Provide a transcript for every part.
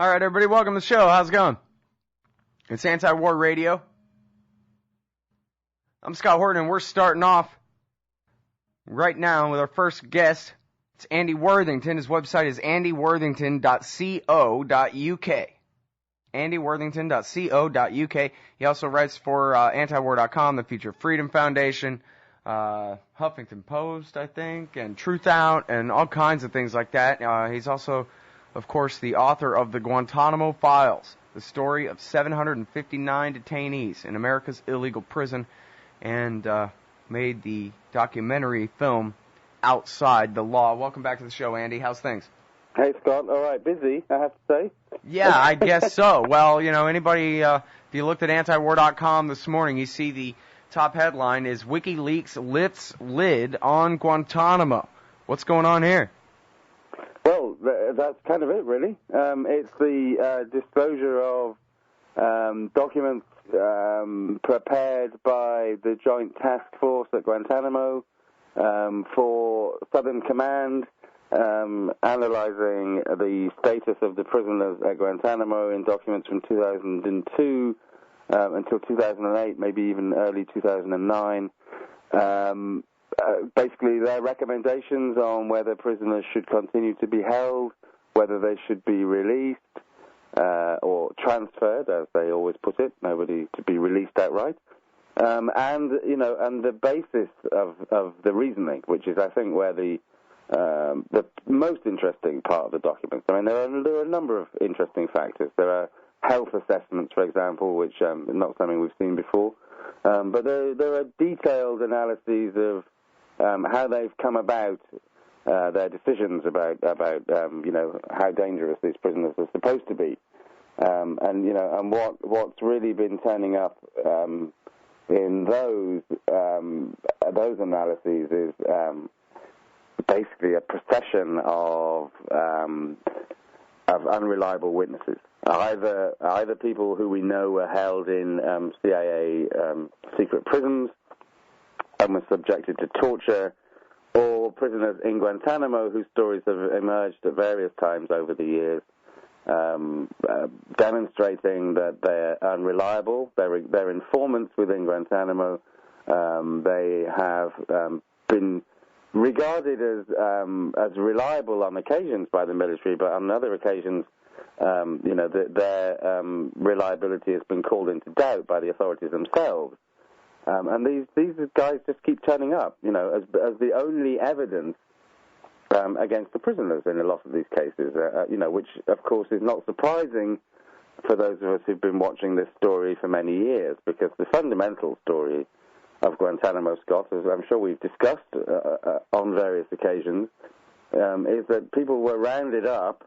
All right, everybody, welcome to the show. How's it going? It's Anti-War Radio. I'm Scott Horton, and we're starting off right now with our first guest. It's Andy Worthington. His website is andyworthington.co.uk. andyworthington.co.uk. He also writes for antiwar.com, the Future Freedom Foundation, Huffington Post, I think, and Truth Out, and all kinds of things like that. He's also, of course, the author of the Guantanamo Files, the story of 759 detainees in America's illegal prison, and made the documentary film Outside the Law. Welcome back to the show, Andy. How's things? Hey, Scott. All right, busy, I have to say. Yeah, I guess so. Well, you know, anybody, if you looked at antiwar.com this morning, you see the top headline is WikiLeaks lifts lid on Guantanamo. What's going on here? Well, that's kind of it, really. It's the disclosure of documents prepared by the Joint Task Force at Guantanamo for Southern Command, analyzing the status of the prisoners at Guantanamo in documents from 2002 until 2008, maybe even early 2009. Basically, their recommendations on whether prisoners should continue to be held, whether they should be released or transferred, as they always put it, nobody to be released outright, and the basis of the reasoning, which is, I think, where the most interesting part of the document. I mean, there are a number of interesting factors. There are health assessments, for example, which is not something we've seen before, but there are detailed analyses of how they've come about their decisions about how dangerous these prisoners are supposed to be, and what's really been turning up in those analyses is basically a procession of unreliable witnesses. Either people who we know were held in CIA secret prisons and were subjected to torture, or prisoners in Guantanamo whose stories have emerged at various times over the years, demonstrating that they're unreliable. They're informants within Guantanamo. They have been regarded as reliable on occasions by the military, but on other occasions, their reliability has been called into doubt by the authorities themselves. And these guys just keep turning up, as the only evidence against the prisoners in a lot of these cases, which, of course, is not surprising for those of us who've been watching this story for many years, because the fundamental story of Guantanamo, Scott, as I'm sure we've discussed on various occasions, is that people were rounded up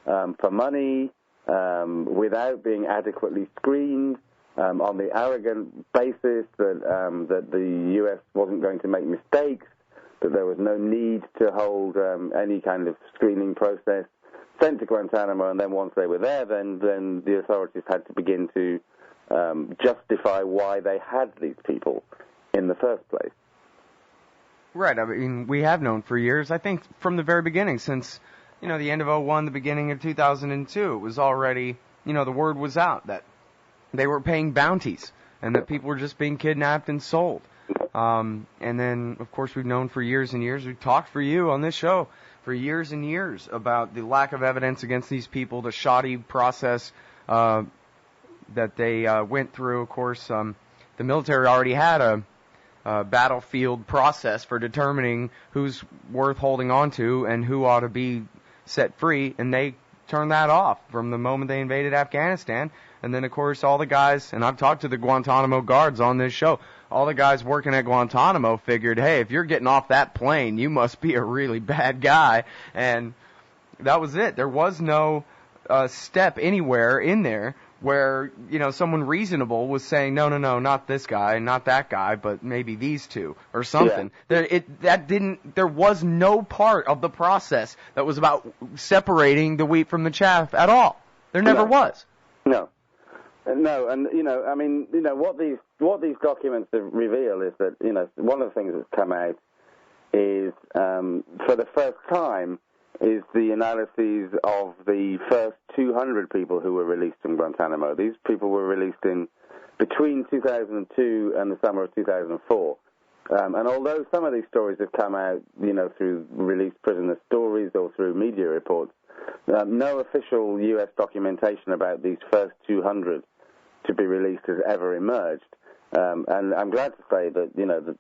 for money, without being adequately screened, on the arrogant basis that the U.S. wasn't going to make mistakes, that there was no need to hold any kind of screening process, sent to Guantanamo, and then once they were there, then the authorities had to begin to justify why they had these people in the first place. Right. I mean, we have known for years, I think from the very beginning, since, the end of 2001, the beginning of 2002, it was already, the word was out that they were paying bounties and that people were just being kidnapped and sold. And then, of course, we've known for years and years, we've talked for you on this show for years and years about the lack of evidence against these people, the shoddy process that they went through. Of course, the military already had a battlefield process for determining who's worth holding on to and who ought to be set free, and they turned that off from the moment they invaded Afghanistan. And then, of course, all the guys, and I've talked to the Guantanamo guards on this show, all the guys working at Guantanamo figured, hey, if you're getting off that plane, you must be a really bad guy. And that was it. There was no step anywhere in there where, someone reasonable was saying, no, not this guy, not that guy, but maybe these two or something. Yeah. There was no part of the process that was about separating the wheat from the chaff at all. There never was. No, and what these documents reveal is that, one of the things that's come out is, for the first time is the analyses of the first 200 people who were released from Guantanamo. These people were released in between 2002 and the summer of 2004. And although some of these stories have come out, through released prisoner stories or through media reports, no official U.S. documentation about these first 200 to be released has ever emerged. And I'm glad to say that, that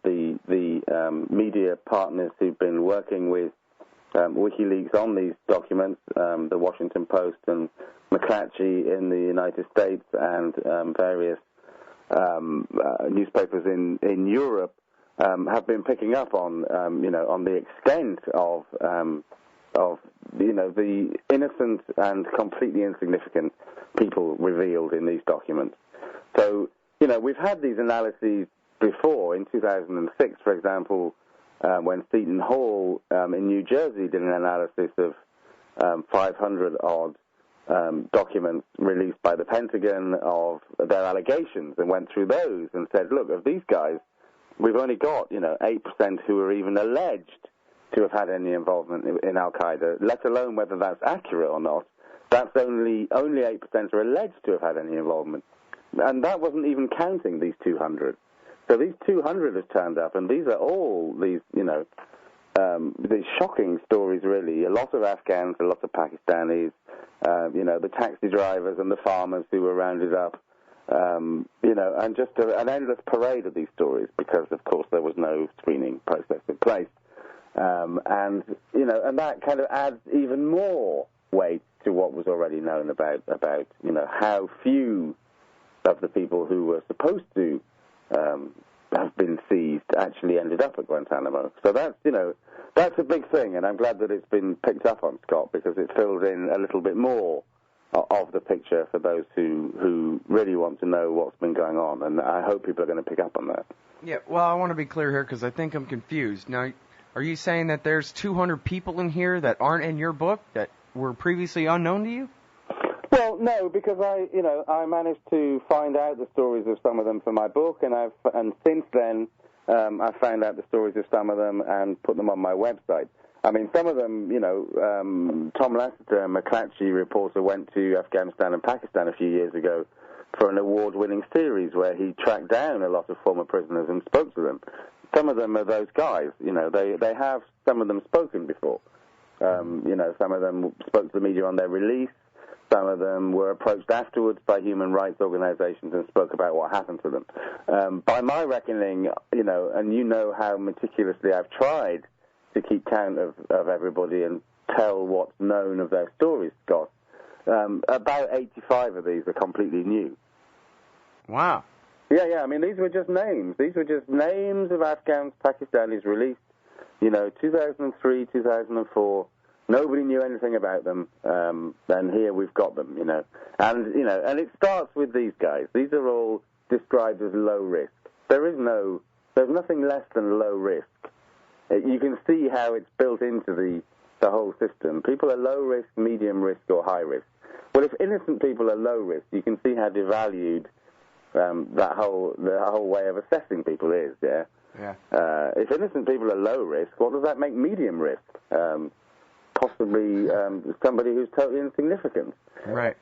the media partners who've been working with WikiLeaks on these documents, the Washington Post and McClatchy in the United States and various newspapers in Europe, have been picking up on, on the extent of the innocent and completely insignificant people revealed in these documents. So, we've had these analyses before. In 2006, for example, when Seton Hall in New Jersey did an analysis of 500-odd documents released by the Pentagon of their allegations and went through those and said, look, of these guys, we've only got, 8% who are even alleged to have had any involvement in Al-Qaeda, let alone whether that's accurate or not. That's only 8% are alleged to have had any involvement. And that wasn't even counting these 200. So these 200 have turned up, and these are all these, these shocking stories, really. A lot of Afghans, a lot of Pakistanis, the taxi drivers and the farmers who were rounded up, and just an endless parade of these stories because, of course, there was no screening process in place. And that kind of adds even more weight to what was already known about how few of the people who were supposed to have been seized actually ended up at Guantanamo. So that's a big thing, and I'm glad that it's been picked up on, Scott, because it fills in a little bit more of the picture for those who really want to know what's been going on, and I hope people are going to pick up on that. Yeah, well, I want to be clear here because I think I'm confused. Now, are you saying that there's 200 people in here that aren't in your book that were previously unknown to you? Well, no, because I managed to find out the stories of some of them for my book, and since then I found out the stories of some of them and put them on my website. I mean, some of them, Tom Lasseter, a McClatchy reporter, went to Afghanistan and Pakistan a few years ago for an award-winning series where he tracked down a lot of former prisoners and spoke to them. Some of them are those guys. They have some of them spoken before. Some of them spoke to the media on their release. Some of them were approached afterwards by human rights organizations and spoke about what happened to them. By my reckoning, and how meticulously I've tried to keep count of everybody and tell what's known of their stories, Scott, about 85 of these are completely new. Wow. Yeah, I mean, these were just names. These were just names of Afghans, Pakistanis released, 2003, 2004. Nobody knew anything about them, and here we've got them, And it starts with these guys. These are all described as low risk. There's nothing less than low risk. You can see how it's built into the whole system. People are low risk, medium risk, or high risk. Well, if innocent people are low risk, you can see how devalued the whole way of assessing people is, yeah? Yeah. If innocent people are low risk, what does that make medium risk? Possibly somebody who's totally insignificant. Right.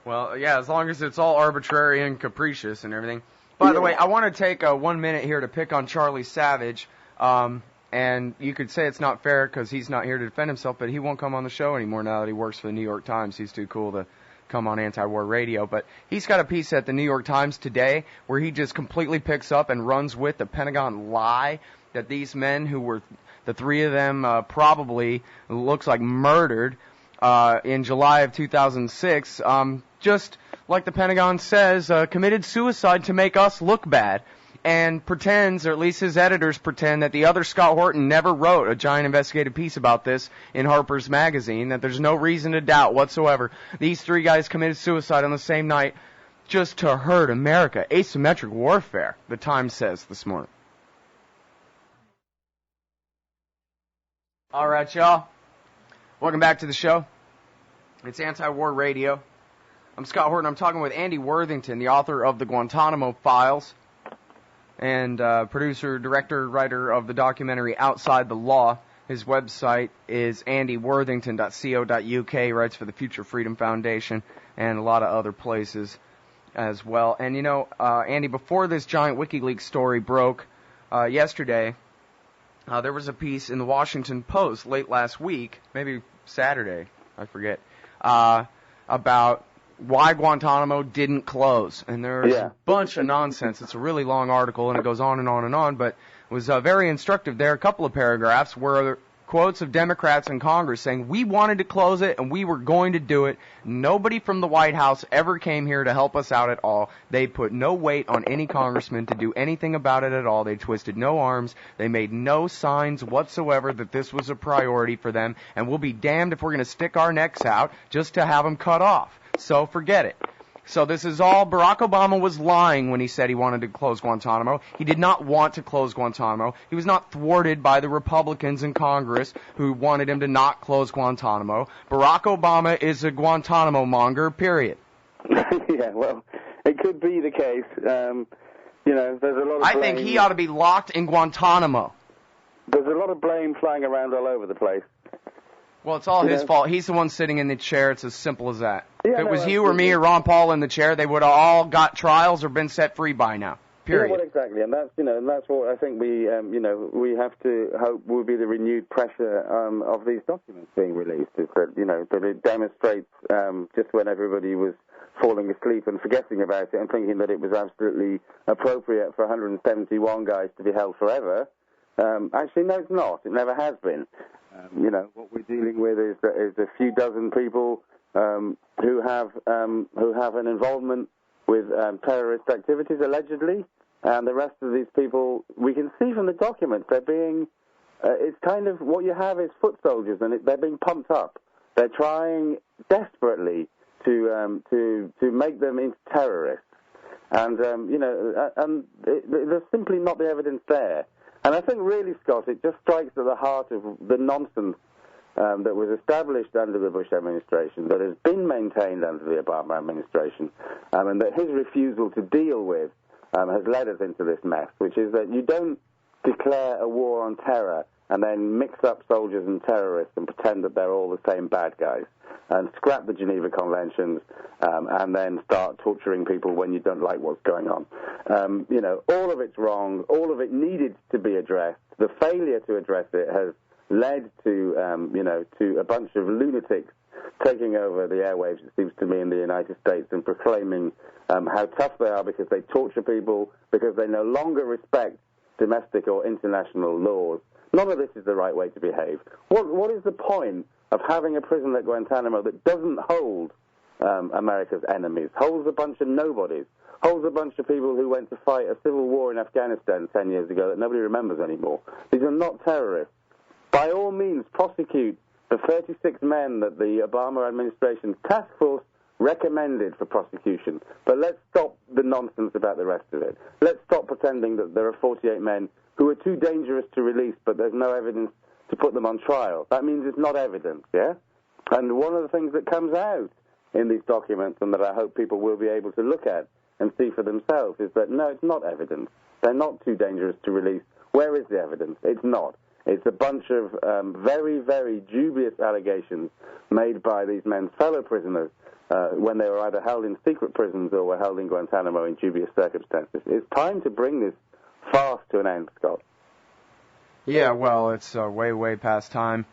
Well, yeah, as long as it's all arbitrary and capricious and everything. By the way, I want to take 1 minute here to pick on Charlie Savage. And you could say it's not fair because he's not here to defend himself, but he won't come on the show anymore now that he works for the New York Times. He's too cool to come on anti-war radio. But he's got a piece at the New York Times today where he just completely picks up and runs with the Pentagon lie that these men who were, the three of them probably, looks like murdered in July of 2006, just like the Pentagon says, committed suicide to make us look bad. And pretends, or at least his editors pretend, that the other Scott Horton never wrote a giant investigative piece about this in Harper's Magazine, that there's no reason to doubt whatsoever. These three guys committed suicide on the same night just to hurt America. Asymmetric warfare, the Times says this morning. All right, y'all. Welcome back to the show. It's Anti-War Radio. I'm Scott Horton. I'm talking with Andy Worthington, the author of the Guantanamo Files, and producer, director, writer of the documentary Outside the Law. His website is andyworthington.co.uk. He writes for the Future Freedom Foundation and a lot of other places as well. And, you know, Andy, before this giant WikiLeaks story broke yesterday, there was a piece in the Washington Post late last week, maybe Saturday, I forget, about why Guantanamo didn't close. And there's a bunch of nonsense. It's a really long article, and it goes on and on and on, but it was very instructive. There are a couple of paragraphs where quotes of Democrats in Congress saying, we wanted to close it and we were going to do it. Nobody from the White House ever came here to help us out at all. They put no weight on any congressman to do anything about it at all. They twisted no arms. They made no signs whatsoever that this was a priority for them. And we'll be damned if we're going to stick our necks out just to have them cut off. So forget it. So this is all, Barack Obama was lying when he said he wanted to close Guantanamo. He did not want to close Guantanamo. He was not thwarted by the Republicans in Congress who wanted him to not close Guantanamo. Barack Obama is a Guantanamo monger, period. Yeah, well, it could be the case. You know, there's a lot of I think he ought to be locked in Guantanamo. There's a lot of blame flying around all over the place. Well, it's all his fault. He's the one sitting in the chair. It's as simple as that. Yeah, if it was you or me or Ron Paul in the chair, they would have all got trials or been set free by now. Period. Yeah, well, exactly, and that's what I think we we have to hope will be the renewed pressure of these documents being released. Is that that it demonstrates just when everybody was falling asleep and forgetting about it and thinking that it was absolutely appropriate for 171 guys to be held forever. Actually, no, it's not. It never has been. What we're dealing with is a few dozen people who have an involvement with terrorist activities, allegedly, and the rest of these people, we can see from the documents, they're being, it's kind of, what you have is foot soldiers, and they're being pumped up. They're trying desperately to make them into terrorists, and there's simply not the evidence there. And I think really, Scott, it just strikes at the heart of the nonsense that was established under the Bush administration, that has been maintained under the Obama administration, and that his refusal to deal with has led us into this mess, which is that you don't declare a war on terror and then mix up soldiers and terrorists and pretend that they're all the same bad guys, and scrap the Geneva Conventions, and then start torturing people when you don't like what's going on. All of it's wrong. All of it needed to be addressed. The failure to address it has led to a bunch of lunatics taking over the airwaves, it seems to me, in the United States and proclaiming how tough they are because they torture people, because they no longer respect domestic or international laws. None of this is the right way to behave. What is the point of having a prison at Guantanamo that doesn't hold America's enemies, holds a bunch of nobodies, holds a bunch of people who went to fight a civil war in Afghanistan 10 years ago that nobody remembers anymore? These are not terrorists. By all means, prosecute the 36 men that the Obama administration's task force recommended for prosecution. But let's stop the nonsense about the rest of it. Let's stop pretending that there are 48 men who are too dangerous to release, but there's no evidence to put them on trial. That means it's not evidence, yeah? And one of the things that comes out in these documents, and that I hope people will be able to look at and see for themselves, is that, no, it's not evidence. They're not too dangerous to release. Where is the evidence? It's not. It's a bunch of very, very dubious allegations made by these men's fellow prisoners when they were either held in secret prisons or were held in Guantanamo in dubious circumstances. It's time to bring this farce to an end, Scott. Yeah, well, it's way, way past time.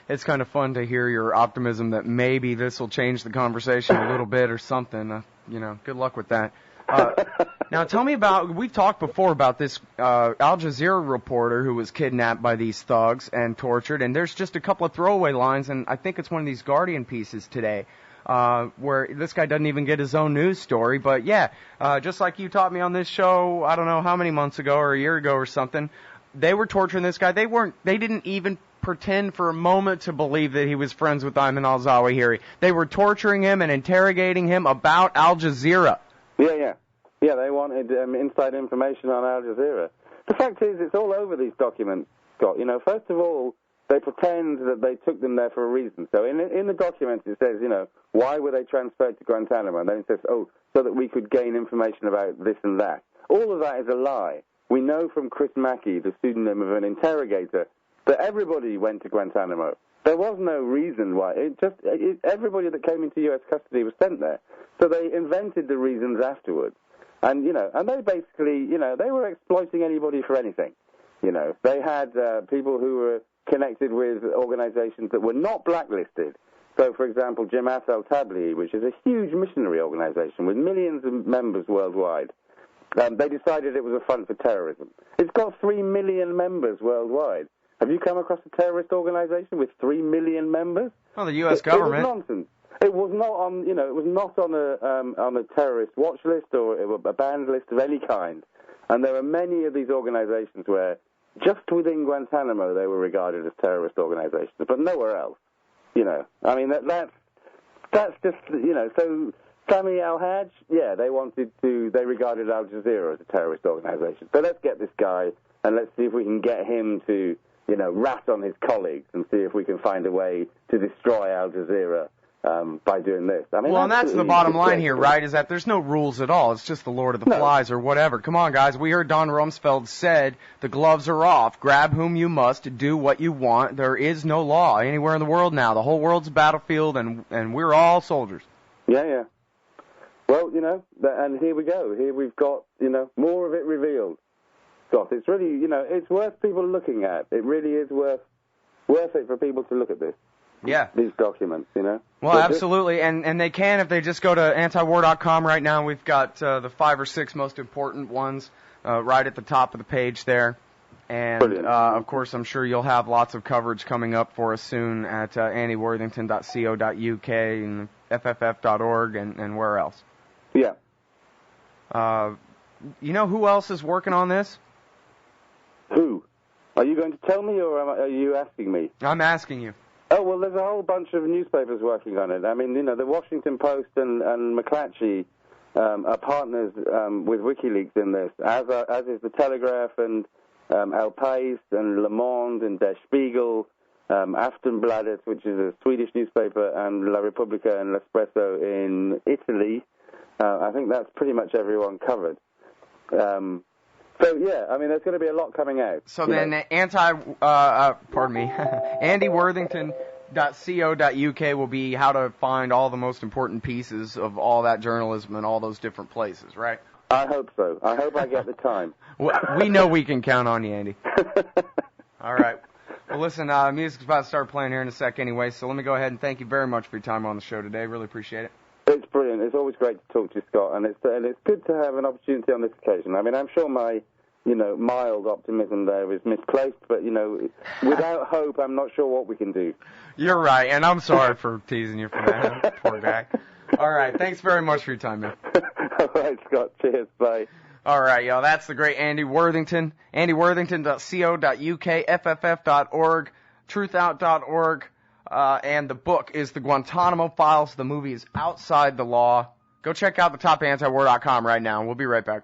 It's kind of fun to hear your optimism that maybe this will change the conversation a little bit or something. Good luck with that. Now, tell me about, we've talked before about this Al Jazeera reporter who was kidnapped by these thugs and tortured, and there's just a couple of throwaway lines, and I think it's one of these Guardian pieces today, where this guy doesn't even get his own news story, but yeah, just like you taught me on this show, I don't know how many months ago or a year ago or something, they were torturing this guy. They didn't even pretend for a moment to believe that he was friends with Ayman al-Zawahiri. They were torturing him and interrogating him about Al Jazeera. Yeah, they wanted inside information on Al Jazeera. The fact is, it's all over these documents, Scott. First of all, they pretend that they took them there for a reason. So in the documents it says, why were they transferred to Guantanamo? And then it says, so that we could gain information about this and that. All of that is a lie. We know from Chris Mackey, the pseudonym of an interrogator that everybody went to Guantanamo. There was no reason why. Everybody that came into U.S. custody was sent there. So they invented the reasons afterwards. And, and they basically, they were exploiting anybody for anything. They had people who were connected with organizations that were not blacklisted. So, for example, Jamaat al-Tablighi, which is a huge missionary organization with millions of members worldwide, they decided it was a front for terrorism. It's got 3 million members worldwide. Have you come across a terrorist organization with 3 million members? Well, the U.S. government. It was nonsense. It was not on, it was not on a terrorist watch list or a banned list of any kind. And there are many of these organizations where just within Guantanamo they were regarded as terrorist organizations, but nowhere else. I mean that's just So Sami al-Hajj, they regarded Al Jazeera as a terrorist organization. So let's get this guy and let's see if we can get him to rat on his colleagues and see if we can find a way to destroy Al Jazeera by doing this. I mean, well, and that's the bottom line here, right, is that there's no rules at all. It's just the Lord of the Flies or whatever. Come on, guys. We heard Don Rumsfeld said the gloves are off. Grab whom you must. Do what you want. There is no law anywhere in the world now. The whole world's a battlefield, and we're all soldiers. Yeah. Well, and here we go. Here we've got, more of it revealed. Scott, it's really, it's worth people looking at. It really is worth it for people to look at this. Yeah. These documents, Well, absolutely, and they can if they just go to antiwar.com right now. We've got the 5 or 6 most important ones right at the top of the page there. And, of course, I'm sure you'll have lots of coverage coming up for us soon at andyworthington.co.uk and fff.org and where else. Yeah. Who else is working on this? Who? Are you going to tell me, or are you asking me? I'm asking you. Oh, well, there's a whole bunch of newspapers working on it. I mean, the Washington Post and McClatchy are partners with WikiLeaks in this, as is the Telegraph and El País and Le Monde and Der Spiegel, Aftonbladet, which is a Swedish newspaper, and La Repubblica and L'Espresso in Italy. I think that's pretty much everyone covered. So, yeah, I mean, there's going to be a lot coming out. So then andyworthington.co.uk will be how to find all the most important pieces of all that journalism in all those different places, right? I hope so. I hope I get the time. We know we can count on you, Andy. All right. Well, listen, music's about to start playing here in a sec anyway, so let me go ahead and thank you very much for your time on the show today. Really appreciate it. It's brilliant. It's always great to talk to you, Scott, and it's good to have an opportunity on this occasion. I mean, I'm sure my, mild optimism there is misplaced, but, without hope, I'm not sure what we can do. You're right, and I'm sorry for teasing you for that. Poor guy. All right, thanks very much for your time, man. All right, Scott. Cheers. Bye. All right, y'all. That's the great Andy Worthington. AndyWorthington.co.uk, FFF.org, truthout.org. And the book is The Guantanamo Files. The movie is Outside the Law. Go check out the top antiwar.com right now, and we'll be right back.